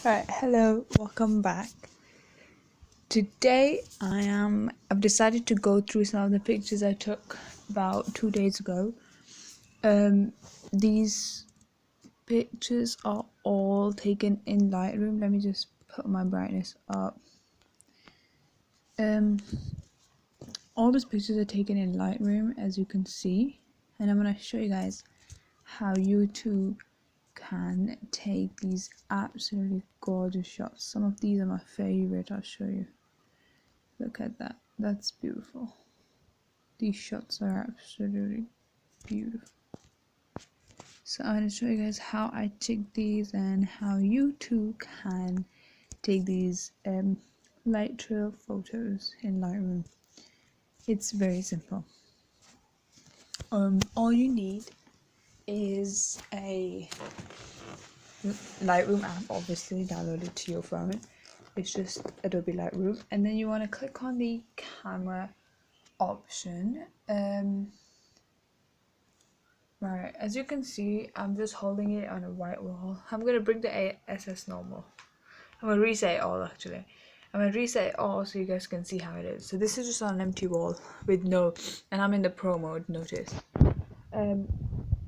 Right, hello, welcome back. Today I've decided to go through some of the pictures I took about 2 days ago. These pictures are all taken in Lightroom. Let me just put my brightness up. All these pictures are taken in Lightroom, as you can see, and I'm gonna show you guys how you too can take these absolutely gorgeous shots. Some of these are my favorite. I'll show you. Look at that. That's beautiful. These shots are absolutely beautiful. So I'm going to show you guys how I take these and how you too can take these light trail photos in Lightroom. It's very simple. All you need is a Lightroom app, obviously downloaded to your phone. It's just Adobe Lightroom, and then you want to click on the camera option. Right, as you can see, I'm just holding it on a white wall. I'm going to bring the SS normal. I'm going to reset it all actually. I'm going to reset it all so you guys can see how it is. So this is just on an empty wall with no, and I'm in the pro mode, notice.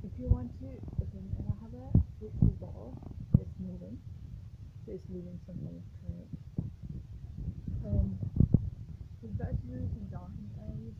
If you want to, and I have a switchy wall that's moving, so it's leaving some kind of current. So that's really some darkened areas.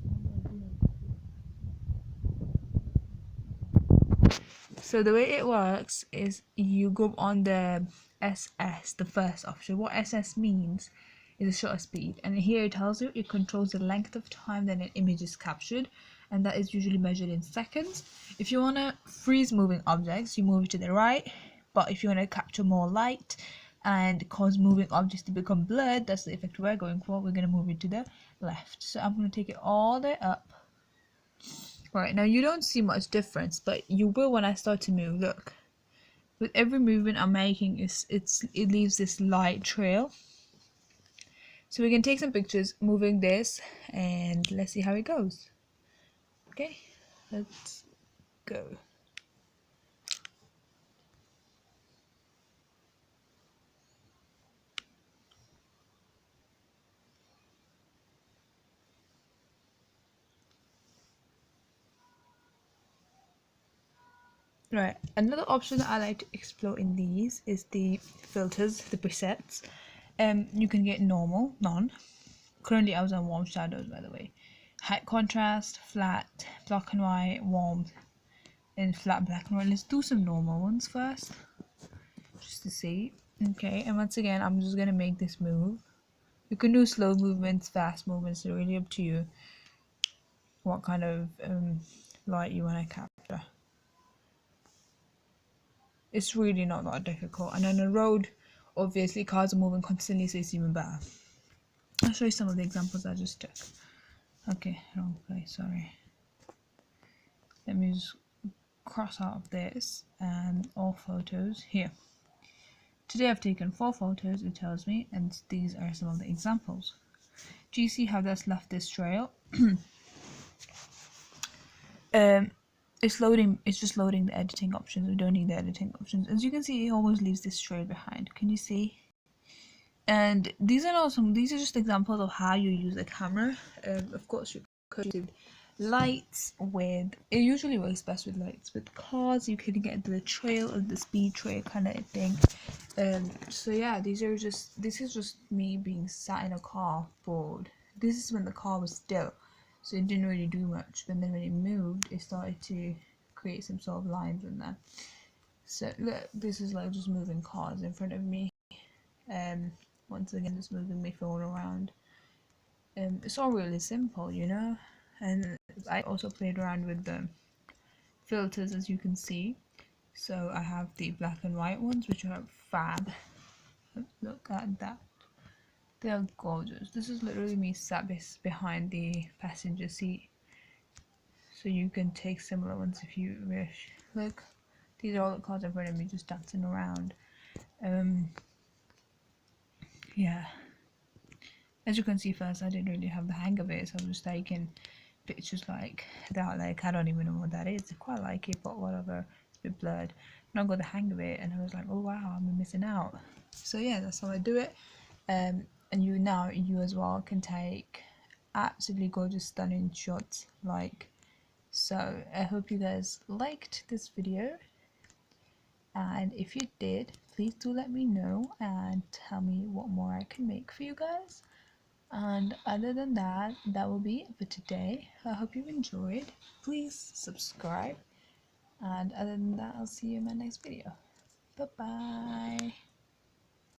So the way it works is you go on the SS, the first option. What SS means is a shutter speed, and here it tells you it controls the length of time that an image is captured, and that is usually measured in seconds. If you want to freeze moving objects, you move it to the right, but if you want to capture more light and cause moving objects to become blurred, that's the effect we're going for, we're going to move it to the left. So I'm going to take it all the way up. Right, now you don't see much difference, but you will when I start to move. Look, with every movement I'm making, it leaves this light trail. So we can take some pictures moving this, and let's see how it goes. Okay, let's go. Right, another option that I like to explore in these is the filters, the presets. You can get normal, none. Currently I was on warm shadows, by the way. High contrast, flat, black and white, warm, and flat black and white. Let's do some normal ones first, just to see. Okay, and once again, I'm just gonna make this move. You can do slow movements, fast movements, it's really up to you what kind of light you want to capture. It's really not that difficult, and on the road, obviously cars are moving constantly, so it's even better. I'll show you some of the examples I just took. Okay, wrong place, sorry. Let me just cross out of this and all photos here. Today I've taken 4 photos, it tells me, and these are some of the examples. Do you see how that's left this trail? It's loading. It's just loading the editing options. We don't need the editing options. As you can see, it always leaves this trail behind. Can you see? And these are also these are just examples of how you use a camera. Of course, you could do lights with. It usually works best with lights. With cars, you can get the trail or the speed trail kind of thing. So yeah, this is just me being sat in a car bored. This is when the car was still, so it didn't really do much. But then when it moved, it started to create some sort of lines in there. So look, this is like just moving cars in front of me. Once again, just moving my phone around. It's all really simple, you know. And I also played around with the filters, as you can see. So I have the black and white ones, which are fab. Look at that. They are gorgeous. This is literally me sat behind the passenger seat. So you can take similar ones if you wish. Look, these are all the cars in front of me just dancing around. Yeah. As you can see first, I didn't really have the hang of it, so I was just taking pictures like that. Like, I don't even know what that is. I quite like it, but whatever. It's a bit blurred. And I got the hang of it, and I was like, oh wow, I'm missing out. So yeah, that's how I do it. And you as well can take absolutely gorgeous, stunning shots like so. I hope you guys liked this video, and if you did, please do let me know and tell me what more I can make for you guys. And other than that, that will be it for today. I hope you enjoyed. Please subscribe, and other than that, I'll see you in my next video. Bye bye.